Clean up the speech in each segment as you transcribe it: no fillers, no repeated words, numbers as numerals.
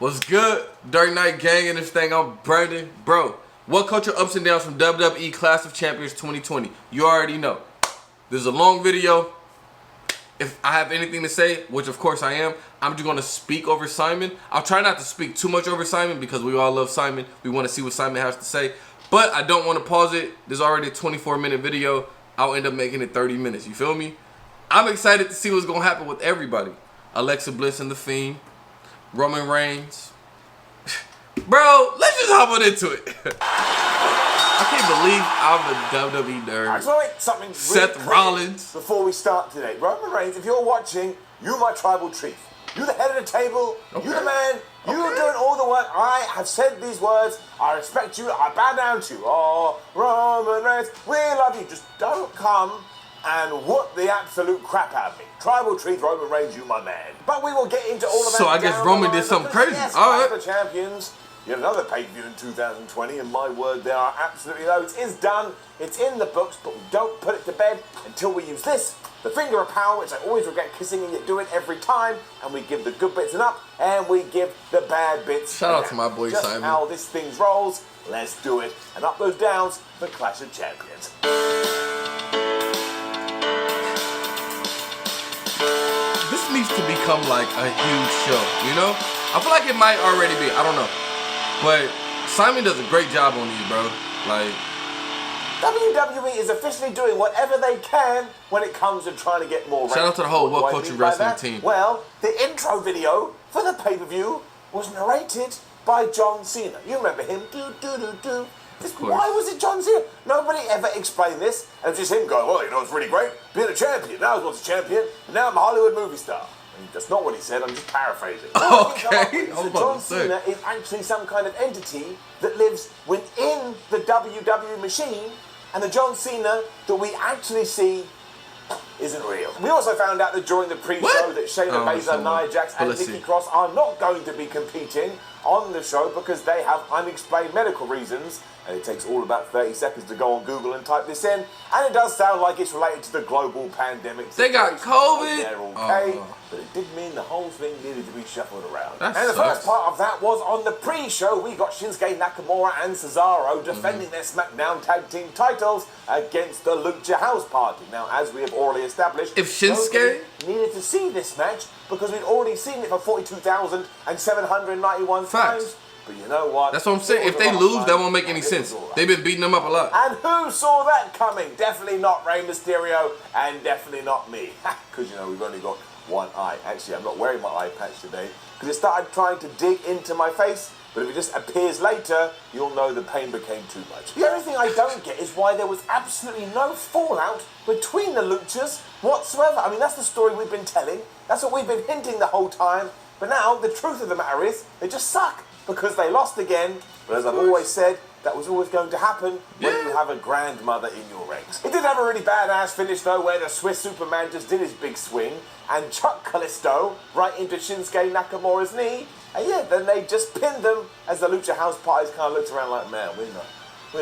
What's good? Dark Knight Gang and this thing. I'm Brandon. Bro, what culture ups and downs from WWE Clash of Champions 2020? You already know. This is a long video. If I have anything to say, which of course I am, I'm just going to speak over Simon. I'll try not to speak too much over Simon because we all love Simon. We want to see what Simon has to say. But I don't want to pause it. There's already a 24-minute video. I'll end up making it 30 minutes. You feel me? I'm excited to see what's going to happen with everybody. Alexa Bliss and The Fiend. Roman Reigns. Bro, let's just hop on into it. I can't believe I'm a WWE nerd. I just want to make something really Seth Rollins. Before we start today. Roman Reigns, if you're watching, you my tribal chief. You the head of the table. Okay. You the man. You doing all the work. I have said these words. I respect you. I bow down to you. Oh, Roman Reigns, we love you. Just don't come and whoop the absolute crap out of me. Tribal chief Roman Reigns, you my man. But we will get into all of that. So I guess Roman did something crazy. Yes, all right. The champions. Yet another pay-per-view in 2020, and my word, there are absolutely loads. It's done, it's in the books, but we don't put it to bed until we use this, the finger of power, which I always regret kissing, and yet do it every time, and we give the good bits an up, and we give the bad bits Shout out to my boy just Simon. How this thing rolls, let's do it, and up those downs for Clash of Champions. This needs to become like a huge show, you know? I feel like it might already be, I don't know. But Simon does a great job on these, bro. Like, WWE is officially doing whatever they can when it comes to trying to get more ratings. Shout out to the whole What Culture Wrestling team. Well, the intro video for the pay-per-view was narrated by John Cena. You remember him? Do. Why was it John Cena? Nobody ever explained this. And it was just him going, well, you know, it's really great being a champion. Now I was once a champion, and now I'm a Hollywood movie star. That's not what he said, I'm just paraphrasing. Okay. John Cena is actually some kind of entity that lives within the WWE machine, and the John Cena that we actually see isn't real. We also found out that during the pre-show that Shayna Baszler, Nia Jax, and Nikki Cross are not going to be competing on the show because they have unexplained medical reasons, and it takes all about 30 seconds to go on Google and type this in, and it does sound like it's related to the global pandemic. They got COVID. They're okay, but it did mean the whole thing needed to be shuffled around. That and the sucks. first part of that was on the pre-show. We got Shinsuke Nakamura and Cesaro defending their SmackDown Tag Team titles against the Lucha House Party. Now, as we have already established, if Shinsuke needed to see this match because we'd already seen it for 42,791 times. But you know what? That's what I'm saying. If they lose, that won't make any sense. Right. They've been beating them up a lot. And who saw that coming? Definitely not Rey Mysterio, and definitely not me. Because, you know, we've only got one eye. Actually, I'm not wearing my eye patch today because it started trying to dig into my face. But if it just appears later, you'll know the pain became too much. The only thing I don't get is why there was absolutely no fallout between the Luchas whatsoever. I mean, that's the story we've been telling. That's what we've been hinting the whole time. But now, the truth of the matter is, they just suck. Because they lost again, but as I've always said, that was always going to happen when you have a grandmother in your ranks. It did have a really badass finish though, where the Swiss Superman just did his big swing and chucked Kalisto right into Shinsuke Nakamura's knee, and yeah, then they just pinned them as the Lucha House Parties kind of looked around like, man, we're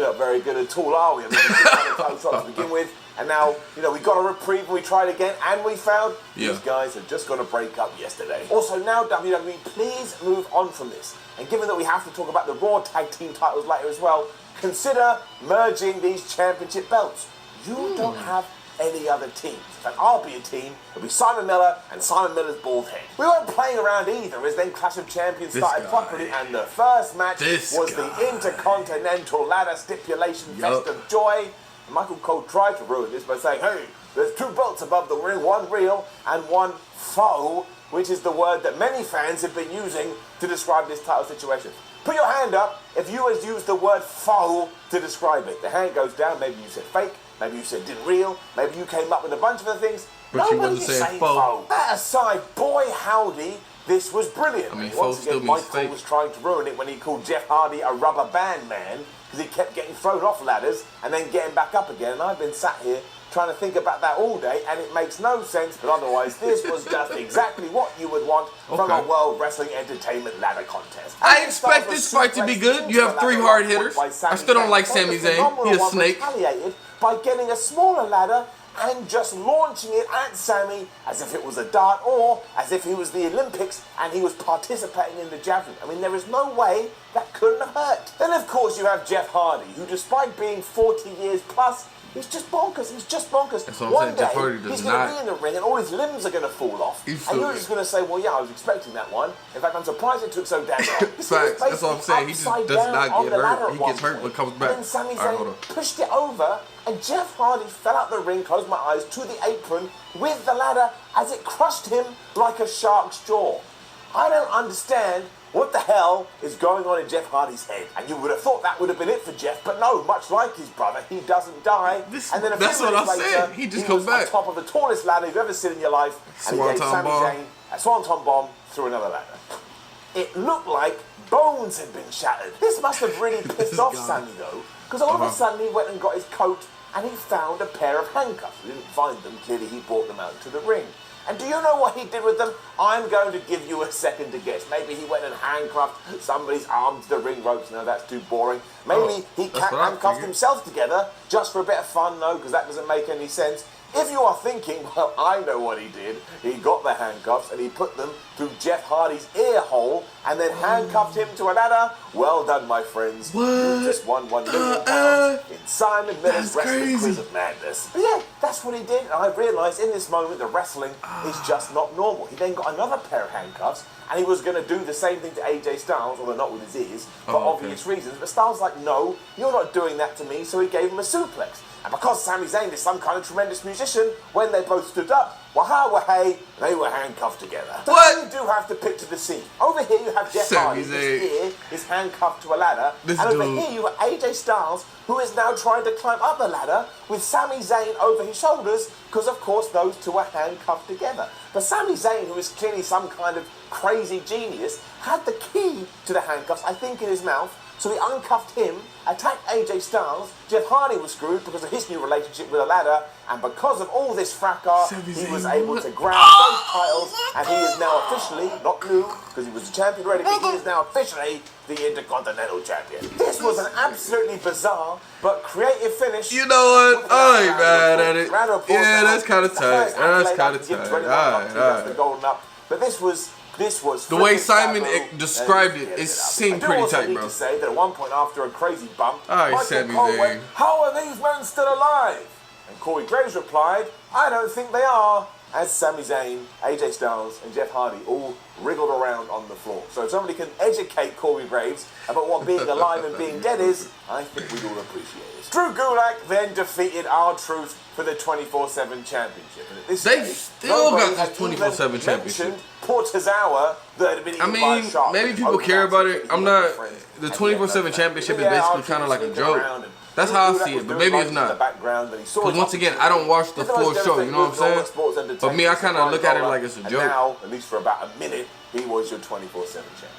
not very good at all, are we? I mean, we had a title shot to begin with, and now, you know, we got a reprieve and we tried again, and we found these guys had just got to break up yesterday. Also, now WWE, please move on from this. And given that we have to talk about the Raw Tag Team titles later as well, consider merging these championship belts. You don't have any other teams. In fact, I'll be a team. It'll be Simon Miller and Simon Miller's bald head. We weren't playing around either, as then Clash of Champions started properly, and the first match was the Intercontinental Ladder Stipulation Fest of Joy. Michael Cole tried to ruin this by saying, hey, there's two belts above the ring, one real and one faux, which is the word that many fans have been using to describe this title situation. Put your hand up if you had used the word faux to describe it. The hand goes down, maybe you said fake, maybe you said didn't real, maybe you came up with a bunch of other things. But you wasn't saying faux. That aside, boy howdy, this was brilliant. I mean, once again, Michael was trying to ruin it when he called Jeff Hardy a rubber band man because he kept getting thrown off ladders and then getting back up again. And I've been sat here trying to think about that all day, and it makes no sense, but otherwise this was just exactly what you would want from a World Wrestling Entertainment ladder contest. I expect this fight to be good. You have three hard hitters. I still don't like Sami Zayn. He's a snake. By getting a smaller ladder and just launching it at Sammy as if it was a dart or as if he was the Olympics and he was participating in the javelin. I mean, there is no way that couldn't have hurt. Then, of course, you have Jeff Hardy, who, despite being 40 years plus, he's just bonkers. He's just bonkers. That's what I'm One saying. day, Jeff Hardy does he's going not. to be in the ring and all his limbs are going to fall off. And you're just going to say, well, yeah, I was expecting that one. In fact, I'm surprised it took so damn long. Facts. That's what I'm saying. He just does not get hurt. He gets hurt but comes back. And then Sami All Zayn right, pushed it over, and Jeff Hardy fell out the ring, closed my eyes, to the apron with the ladder as it crushed him like a shark's jaw. I don't understand what the hell is going on in Jeff Hardy's head. And you would have thought that would have been it for Jeff, but no, much like his brother, he doesn't die. And then a few minutes later, he just comes back on top of the tallest ladder you've ever seen in your life, and he gave Sami Zayn a swanton bomb through another ladder. It looked like bones had been shattered. This must have really pissed off Sammy though, because all of a sudden he went and got his coat and he found a pair of handcuffs. He didn't find them, clearly he brought them out to the ring. And do you know what he did with them? I'm going to give you a second to guess. Maybe he went and handcuffed somebody's arm to the ring ropes. No, that's too boring. Maybe he handcuffed himself together just for a bit of fun, no, because that doesn't make any sense. If you are thinking, well, I know what he did. He got the handcuffs and he put them through Jeff Hardy's ear hole and then handcuffed him to a ladder. Well done, my friends. What? You just won £1 million in Simon Miller's Wrestling Quiz of Madness. But yeah, that's what he did. And I realised in this moment that wrestling is just not normal. He then got another pair of handcuffs and he was going to do the same thing to AJ Styles, although not with his ears, for obvious reasons. But Styles was like, no, you're not doing that to me. So he gave him a suplex. And because Sami Zayn is some kind of tremendous musician, when they both stood up, waha wahey, they were handcuffed together. So what? you do have to picture the scene. Over here you have Jeff Hardy, whose ear is handcuffed to a ladder. And over here you have AJ Styles, who is now trying to climb up the ladder with Sami Zayn over his shoulders, because of course those two are handcuffed together. But Sami Zayn, who is clearly some kind of crazy genius, had the key to the handcuffs, I think, in his mouth. So he uncuffed him, attacked AJ Styles. Jeff Hardy was screwed because of his new relationship with a ladder, and because of all this fracas, he was able to grab both titles, and he is now officially, not new, because he was the champion already, but he is now officially the Intercontinental Champion. This was an absolutely bizarre but creative finish. You know what? I ain't mad at it. Yeah, that's kind of tight. That's kind of tight. Alright. The golden up. But this was the way Simon described it. It seemed pretty tight, bro. I do also need to say that at one point after a crazy bump, Alright, Sami Cole Zayn. went, "How are these men still alive?" And Corey Graves replied, "I don't think they are." As Sami Zayn, AJ Styles, and Jeff Hardy all wriggled around on the floor. So if somebody can educate Corey Graves about what being alive and being dead is, I think we'd all appreciate it. Drew Gulak then defeated R-Truth for the 24/7 championship. And at this They stage, still got nobody this 24/7 championship. mentioned Portazawa that had been eaten by a shark. Maybe people care about it. I'm not. The 24/7 championship is basically kind of like a joke. That's how I see it, but maybe it's not. Because once again, I don't watch the full show, you know what I'm saying? But me, I kind of look at it like it's a joke. And now, at least for about a minute, he was your 24/7 champion.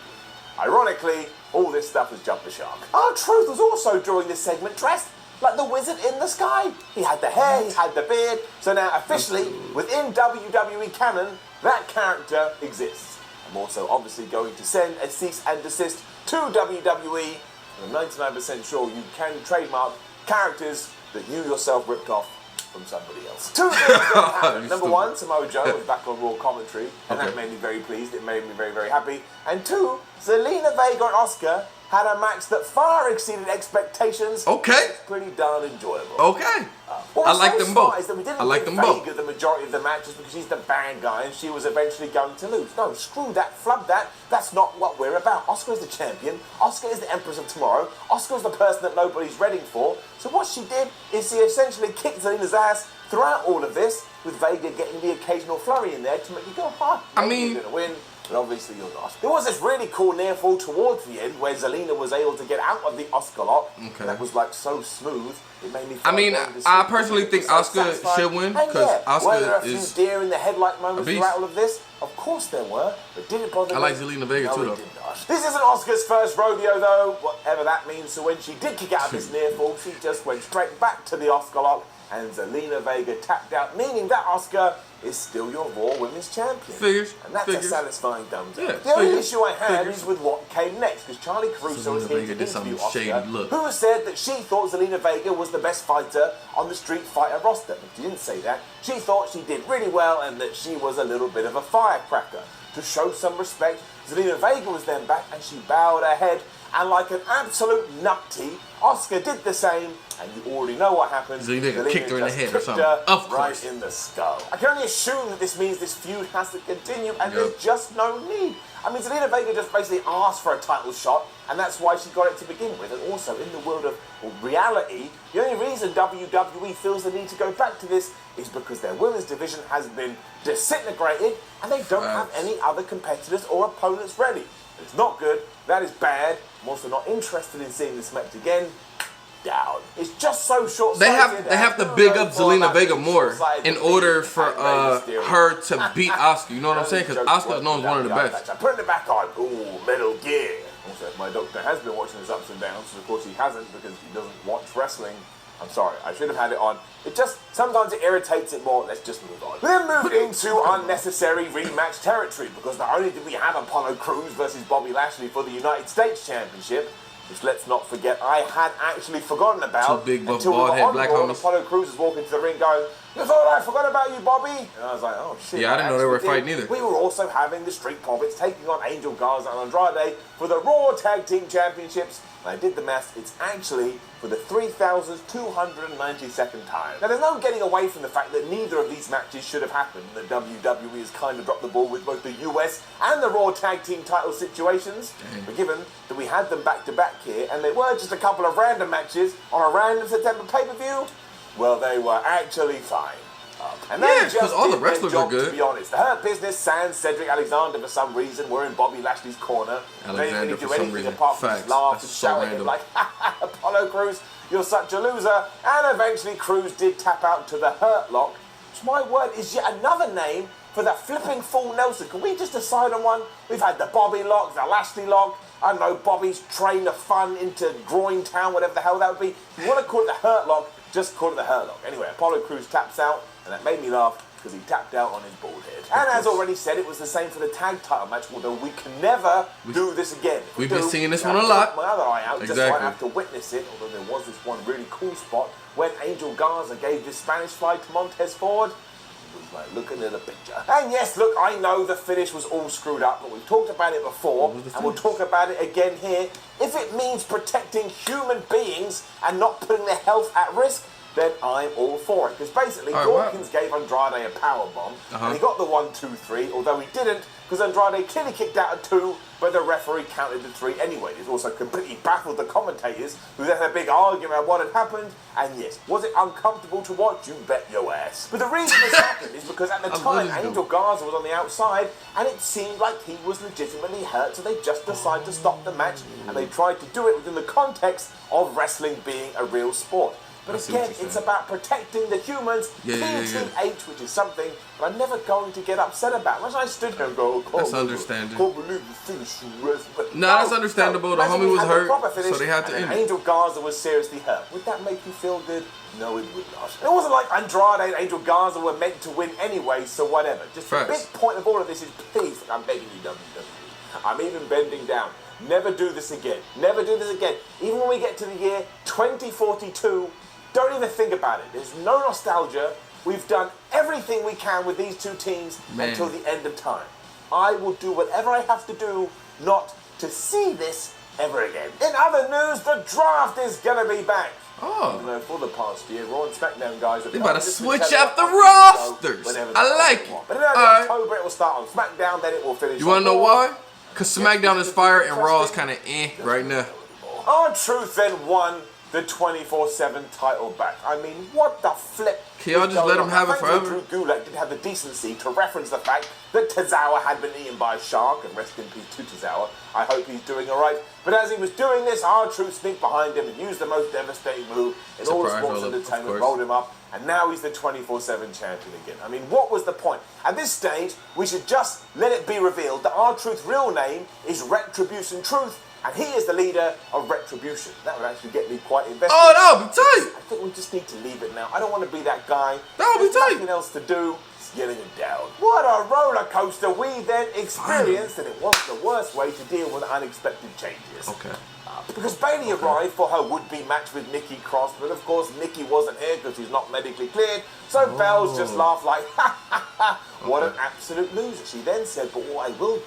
Ironically, all this stuff has jumped the shark. R-Truth was also, during this segment, dressed like the wizard in the sky. He had the hair, he had the beard, so now officially, within WWE canon, that character exists. I'm also obviously going to send a cease and desist to WWE. I'm 99% sure you can trademark characters that you yourself ripped off from somebody else. Two things that happened. Number one, Samoa Joe was back on Raw commentary, and that made me very pleased. It made me very, very happy. And two, Zelina Vega and Asuka had a match that far exceeded expectations. Okay. It's pretty darn enjoyable. Okay. I like them both. Is that we didn't I like give them both. Vega the majority of the matches because she's the bad guy and she was eventually going to lose. No, screw that, flub that. That's not what we're about. Asuka is the champion. Asuka is the Empress of Tomorrow. Asuka is the person that nobody's ready for. So what she did is she essentially kicked Zelina's ass throughout all of this, with Vega getting the occasional flurry in there to make you go, maybe you're going to win. But obviously you're not. There was this really cool near fall towards the end where Zelina was able to get out of the Asuka lock. Okay. That was like so smooth. It made me feel I personally think Asuka should win because Asuka were there a few deer in the headlight moments throughout all of this? Of course there were, but did it bother me? I like Zelina Vega too, though. This isn't Asuka's first rodeo, though, whatever that means. So when she did kick out of this near fall, she just went straight back to the Asuka lock and Zelina Vega tapped out, meaning that Asuka is still your Raw Women's Champion. Figures. And that's Figures. a satisfying thumbs up. Yeah, the only figures. issue I had Figures. is with what came next, because Charlie Caruso was Zelina here Vega to did some interview shady Asuka, look. who said that she thought Zelina Vega was the best fighter on the Street Fighter roster. But she didn't say that. She thought she did really well and that she was a little bit of a firecracker. To show some respect, Zelina Vega was then back and she bowed her head, and like an absolute nutty, Asuka did the same, and you already know what happened. Zelina kicked her in the just head or kicked something. her Of course. right in the skull. I can only assume that this means this feud has to continue, and there's just no need. I mean, Zelina Vega just basically asked for a title shot, and that's why she got it to begin with. And also, in the world of reality, the only reason WWE feels the need to go back to this is because their women's division has been disintegrated, and they don't have any other competitors or opponents ready. It's not good. That is bad. I'm also not interested in seeing this match again. Down. It's just so short-sighted. They have to big up Zelina Vega more in order for her to beat Asuka. You know what I'm saying? Because Asuka's known as one of the best. I'm putting it back on. Ooh, Metal Gear. Also, my doctor has been watching his ups and downs. Of course, he hasn't because he doesn't watch wrestling. I'm sorry, I should have had it on. It just, sometimes it irritates it more. Let's just move on. We then moved into unnecessary rematch territory because not only did we have Apollo Crews versus Bobby Lashley for the United States Championship, which let's not forget, I had actually forgotten about. Two big buff until bald we were head on black Raw, homies. Apollo Crews was walking to the ring going, "You thought I forgot about you, Bobby?" And I was like, oh shit. Yeah, I didn't know they were actually fighting did. either. We were also having the Street Profits taking on Angel Garza and Andrade for the Raw Tag Team Championships. And I did the math, it's actually for the 3,292nd time. Now there's no getting away from the fact that neither of these matches should have happened. The WWE has kind of dropped the ball with both the US and the Raw Tag Team title situations. But given that we had them back to back here, and they were just a couple of random matches on a random September pay-per-view, well, they were actually fine. And they Yeah, 'cause just all the did their wrestlers job, are good. to be honest. The Hurt Business, Sans, Cedric Alexander, for some reason, were in Bobby Lashley's corner. They didn't Alexander really for do some anything reason. apart from Facts. just laugh That's and so shout at him random. like, Apollo Crews, you're such a loser. And eventually Crews did tap out to the Hurt Lock, which, my word, is yet another name for that flipping fool Nelson. Can we just decide on one? We've had the Bobby Lock, the Lashley Lock, I don't know, Bobby's train of fun into Groin Town, whatever the hell that would be. If you want to call it the Hurt Lock, just call it the Hurt Lock. Anyway, Apollo Crews taps out, and that made me laugh because he tapped out on his bald head. And as already said, it was the same for the tag title match, although we can never do this again. We've been seeing this one a lot. My other eye out, just so I Exactly. have to witness it, although there was this one really cool spot when Angel Garza gave this Spanish fly to Montez Ford. It was like looking at the picture. And yes, look, I know the finish was all screwed up, but we've talked about it before, and we'll talk about it again here. If it means protecting human beings and not putting their health at risk, then I'm all for it. Because basically, Dawkins gave Andrade a powerbomb, and he got the 1, 2, 3, although he didn't, because Andrade clearly kicked out a 2, but the referee counted the 3 anyway. This also completely baffled the commentators, who then had a big argument about what had happened, and yes, was it uncomfortable to watch? You bet your ass. But the reason this happened is because at the time, Angel Garza was on the outside, and it seemed like he was legitimately hurt, so they just decided to stop the match, and they tried to do it within the context of wrestling being a real sport. But again, it's about protecting the humans, PTH, which is something that I'm never going to get upset about. Imagine I stood here and go, That's understandable. Can't believe the finish. No, that's understandable. The homie was hurt, so they had to end it. Angel Garza was seriously hurt. Would that make you feel good? No, it would not. It wasn't like Andrade and Angel Garza were meant to win anyway, so whatever. Just the big point of all of this is, please, I'm begging you, WWE. I'm even bending down. Never do this again. Never do this again. Even when we get to the year 2042, don't even think about it. There's no nostalgia. We've done everything we can with these two teams until the end of time. I will do whatever I have to do not to see this ever again. In other news, the draft is going to be back. Oh. You know, for the past year, Raw and SmackDown guys have They about to switch up the rosters. I like it. But in early October, it will start on SmackDown, then it will finish. You want to know why? Because SmackDown is fire and Raw is kind of right now. R-Truth then won the 24/7 title back. I mean, what the flip? Can y'all just let him have it forever? Drew Gulak did have the decency to reference the fact that Tozawa had been eaten by a shark, and rest in peace to Tozawa. I hope he's doing alright. But as he was doing this, R-Truth sneaked behind him and used the most devastating move in all of sports entertainment, rolled him up, and now he's the 24/7 champion again. I mean, what was the point? At this stage, we should just let it be revealed that R-Truth's real name is Retribution Truth, and he is the leader of Retribution. That would actually get me quite invested. Oh, that would be tight. I think we just need to leave it now. I don't want to be that guy. That would be There's tight. nothing else to do. It's getting it down. What a roller coaster we then experienced, and it wasn't the worst way to deal with unexpected changes. Okay. Because Bayley arrived for her would-be match with Nikki Cross, but of course Nikki wasn't here because she's not medically cleared, so Bells just laughed like, ha ha ha, what an absolute loser. She then said, but what I will do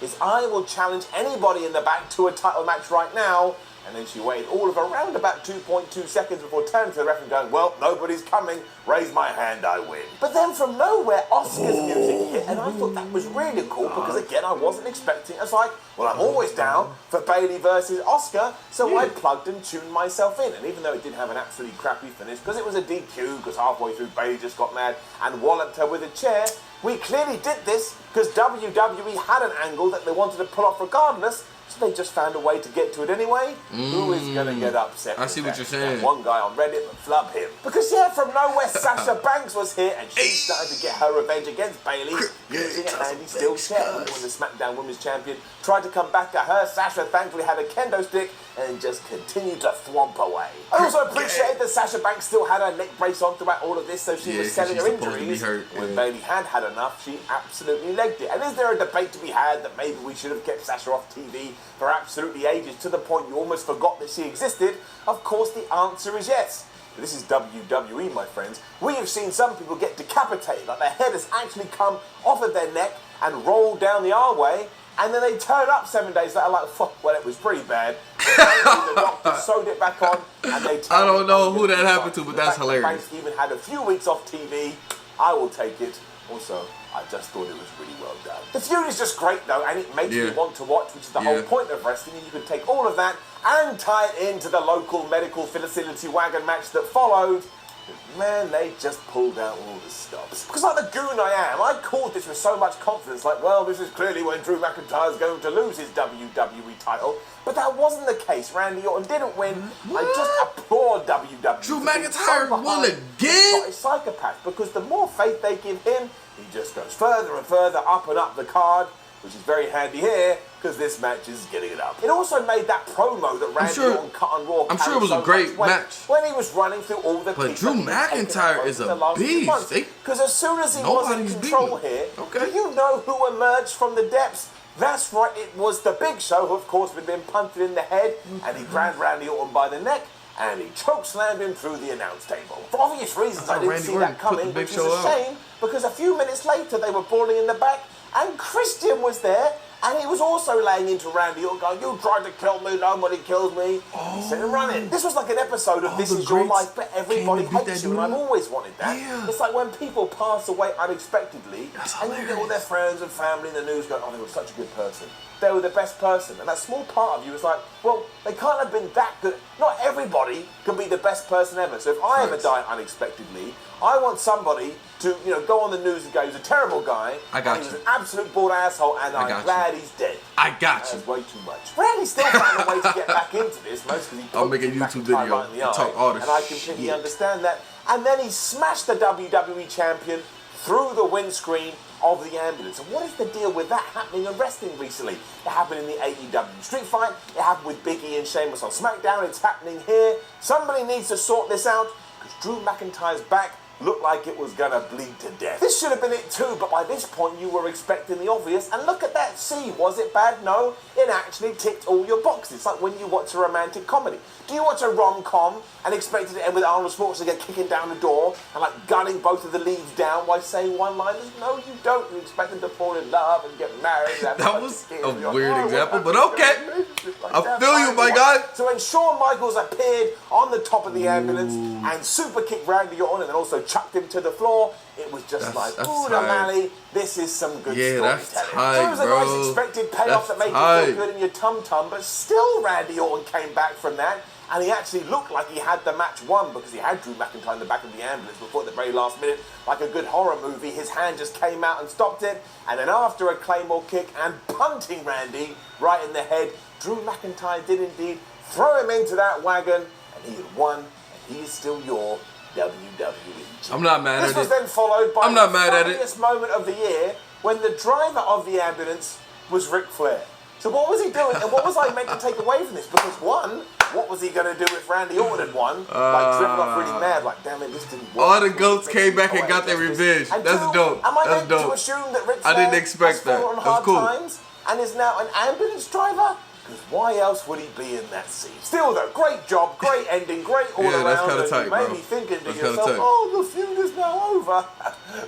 is I will challenge anybody in the back to a title match right now. And then she waited all of around about 2.2 seconds before turning to the ref and going, well, nobody's coming, raise my hand, I win. But then from nowhere, Asuka's music hit, and I thought that was really cool because, again, I wasn't expecting it. I was like, well, I'm always down for Bayley versus Asuka, so I plugged and tuned myself in. And even though it did have an absolutely crappy finish, because it was a DQ, because halfway through Bayley just got mad and walloped her with a chair, we clearly did this because WWE had an angle that they wanted to pull off regardless, so they just found a way to get to it anyway. Who is going to get upset? I see what you're saying. One guy on Reddit, but flub him. Because yeah, from nowhere, Sasha Banks was here and she started to get her revenge against Bayley using a handy steel chair. When the SmackDown Women's Champion tried to come back at her, Sasha thankfully had a kendo stick and just continued to thwomp away. I also appreciated that Sasha Banks still had her neck brace on throughout all of this, so she was selling her injuries. When Bayley had had enough, she absolutely legged it. And is there a debate to be had that maybe we should have kept Sasha off TV for absolutely ages to the point you almost forgot that she existed? Of course the answer is yes. But this is WWE, my friends. We have seen some people get decapitated, like their head has actually come off of their neck and rolled down the aisleway, and then they turn up 7 days later like, fuck, well, it was pretty bad. The doctor sewed it back on, and they I don't know who that happened to, but that's hilarious. Banks even had a few weeks off TV. I will take it. Also, I just thought it was really well done. The feud is just great though, and it makes me want to watch, which is the whole point of wrestling. You can take all of that and tie it into the local medical facility wagon match that followed. But man, they just pulled out all the stops. Because like the goon I am, I called this with so much confidence, like, well, this is clearly when Drew McIntyre's going to lose his WWE title. But that wasn't the case. Randy Orton didn't win. What? I just applaud WWE. Drew McIntyre won again? A psychopath, because the more faith they give him, he just goes further and further up and up the card, which is very handy here, because this match is getting it up. It also made that promo that Randy Orton cut on Raw. I'm sure it was a great match. When he was running through all the But Drew McIntyre is a beast. Because as soon as he was in control here, do you know who emerged from the depths? That's right, it was the Big Show, who of course had been punted in the head, and he grabbed Randy Orton by the neck, and he chokeslammed him through the announce table. For obvious reasons, I didn't see that coming, which is a shame, because a few minutes later they were brawling in the back, and Christian was there, and he was also laying into Randy Orton going, you tried to kill me, nobody kills me. He said, run it. This was like an episode of This Is Your Life, but everybody hates you, and I've always wanted that. Yeah. It's like when people pass away unexpectedly, and you get all their friends and family in the news going, oh, they were such a good person. They were the best person. And that small part of you is like, well, they can't have been that good. Not everybody can be the best person ever. So if I ever die unexpectedly, I want somebody to, go on the news and go, he was a terrible guy. I got you. you. He was an absolute bored asshole, and I'm glad he's dead. I got you. That's way too much. Randy still found a way to get back into this, mostly he I'll make a YouTube video right in the eye, talk all this and I completely understand that. And then he smashed the WWE champion through the windscreen of the ambulance. And what is the deal with that happening in wrestling recently? It happened in the AEW Street Fight. It happened with Big E and Sheamus on SmackDown. It's happening here. Somebody needs to sort this out, because Drew McIntyre's back looked like it was gonna bleed to death. This should have been it too, but by this point you were expecting the obvious, and look at that. See, was it bad? No, it actually ticked all your boxes. It's like when you watch a romantic comedy. Do you watch a rom-com and expect it to end with Arnold Schwarzenegger kicking down the door and like gunning both of the leads down while saying one-liners? No, you don't. You expect them to fall in love and get married. And that was a weird example, but okay. I feel you, my guy. So when Shawn Michaels appeared on the top of the ambulance and super kicked Randy Orton and then also chucked him to the floor, it was just like, ooh, O'Malley, this is some good storytelling. It was a nice expected payoff that made you feel good in your tum-tum, but still Randy Orton came back from that and he actually looked like he had the match won because he had Drew McIntyre in the back of the ambulance before at the very last minute. Like a good horror movie, his hand just came out and stopped it, and then after a Claymore kick and punting Randy right in the head, Drew McIntyre did indeed throw him into that wagon, and he had won, and he is still your WWE. I'm not mad at it. This was then followed by I'm not the mad at it. funniest moment of the year when the driver of the ambulance was Ric Flair. So what was he doing, and what was I meant to take away from this? Because one, what was he going to do if Randy Orton had won? Like driven off really mad, like damn it, this didn't work. All the goats came back and got their revenge. And That's two, dope. Am I That's meant to dope. assume that Ric Flair I didn't expect has fallen that. on That's hard cool. times and is now an ambulance driver? Because why else would he be in that seat? Still though, great job, great ending, great all around. that's kinda and tight, you made bro. me thinking to That's yourself, kinda tight. oh, the feud is now over.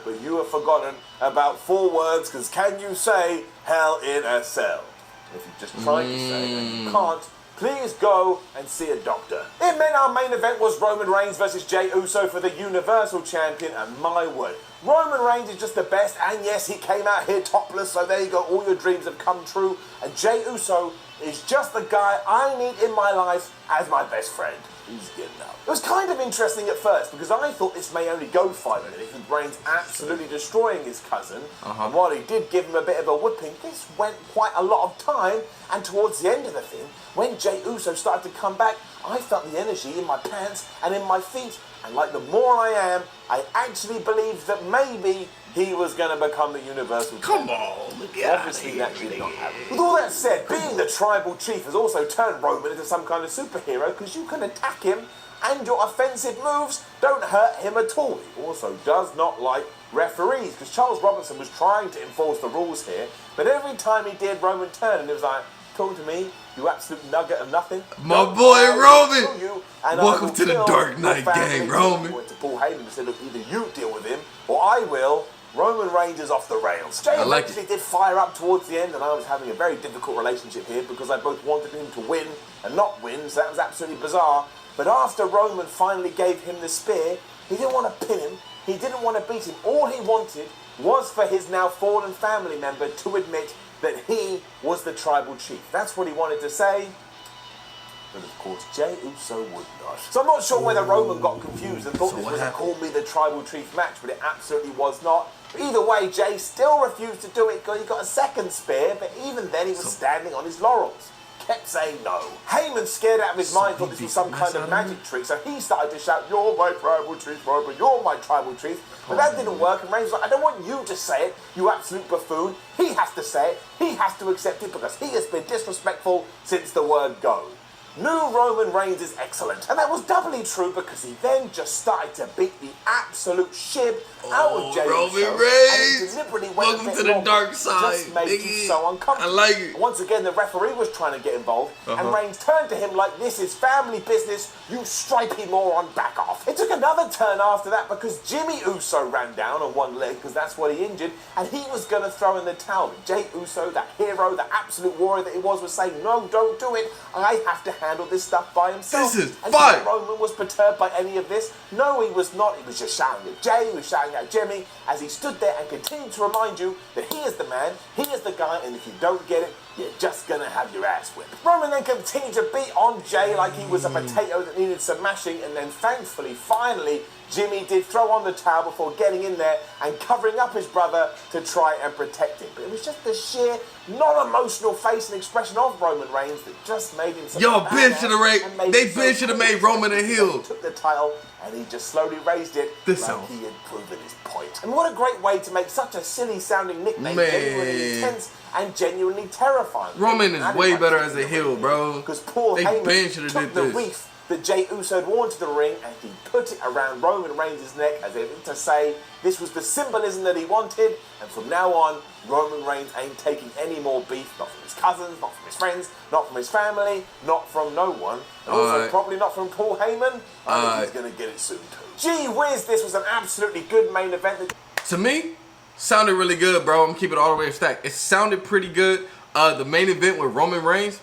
But you have forgotten about 4 words, because can you say hell in a cell? If you've just tried to say it and you can't, please go and see a doctor. It meant our main event was Roman Reigns versus Jey Uso for the Universal Champion, and my word, Roman Reigns is just the best, and yes, he came out here topless, so there you go, all your dreams have come true, and Jey Uso is just the guy I need in my life as my best friend. He's getting up. It was kind of interesting at first because I thought this may only go 5 minutes with Reigns absolutely destroying his cousin. And while he did give him a bit of a whipping, this went quite a lot of time. And towards the end of the thing, when Jey Uso started to come back, I felt the energy in my pants and in my feet. And like the more I am, I actually believed that maybe he was going to become the Universal Champion. Come on, look at Obviously that did not happen. With all that said, being the tribal chief has also turned Roman into some kind of superhero because you can attack him and your offensive moves don't hurt him at all. He also does not like referees because Charles Robinson was trying to enforce the rules here, but every time he did, Roman turned and he was like, talk to me, you absolute nugget of nothing. My boy Roman! Welcome to the Dark Knight gang, Roman. Went to Paul Heyman and said, look, either you deal with him or I will. Roman Reigns is off the rails. Jey eventually did fire up towards the end, and I was having a very difficult relationship here because I both wanted him to win and not win, so that was absolutely bizarre. But after Roman finally gave him the spear, he didn't want to pin him, he didn't want to beat him. All he wanted was for his now fallen family member to admit that he was the tribal chief. That's what he wanted to say. But of course, Jey Uso would not. So I'm not sure whether Roman got confused and thought this was a Call Me the Tribal Chief match, but it absolutely was not. But either way, Jey still refused to do it because he got a second spear, but even then he was standing on his laurels. Kept saying no. Heyman, scared out of his mind, thought this was some kind of magic trick, so he started to shout, you're my tribal chief, Roman, you're my tribal chief. But that didn't work, and Reigns was like, I don't want you to say it, you absolute buffoon. He has to say it, he has to accept it, because he has been disrespectful since the word go. New Roman Reigns is excellent. And that was doubly true because he then just started to beat the absolute shib out of Jey Uso. Roman Reigns! And he deliberately went Welcome to the dark side. Just made you so uncomfortable. I like it. Once again, the referee was trying to get involved, and Reigns turned to him like, this is family business, you stripey moron, back off. It took another turn after that because Jimmy Uso ran down on one leg, because that's what he injured, and he was going to throw in the towel. Jey Uso, that hero, the absolute warrior that he was saying, no, don't do it, I have to handle this stuff by himself. This is and fine. Roman was perturbed by any of this. No, he was not. He was just shouting at Jey, he was shouting at Jimmy, as he stood there and continued to remind you that he is the man, he is the guy, and if you don't get it, you're just gonna have your ass whipped. Roman then continued to beat on Jey like he was a potato that needed some mashing, and then thankfully, finally, Jimmy did throw on the towel before getting in there and covering up his brother to try and protect him. But it was just the sheer, non-emotional face and expression of Roman Reigns that just made him such a Ben should have Ben should have made Roman a heel. Took the title and he just slowly raised it like he had proven his point. And what a great way to make such a silly sounding nickname genuinely intense and genuinely terrifying. Roman is way better as a heel, bro. Because Paul Heyman took the wreath that Jey Uso had worn to the ring and he put it around Roman Reigns' neck as if to say this was the symbolism that he wanted, and from now on Roman Reigns ain't taking any more beef, not from his cousins, not from his friends, not from his family, not from no one, and also probably not from Paul Heyman. I think he's going to get it soon too. Gee whiz, this was an absolutely good main event. To me, sounded really good, bro. I'm keeping it all the way stacked. It sounded pretty good. The main event with Roman Reigns,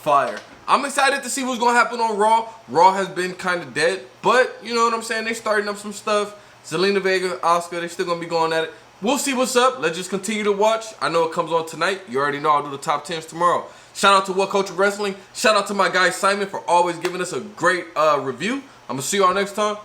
fire. I'm excited to see what's going to happen on Raw. Raw has been kind of dead, but you know what I'm saying? They're starting up some stuff. Zelina Vega, Asuka, they're still going to be going at it. we'll see what's up. Let's just continue to watch. I know it comes on tonight. You already know I'll do the top 10s tomorrow. Shout out to What Culture Wrestling. Shout out to my guy Simon for always giving us a great review. I'm going to see y'all next time.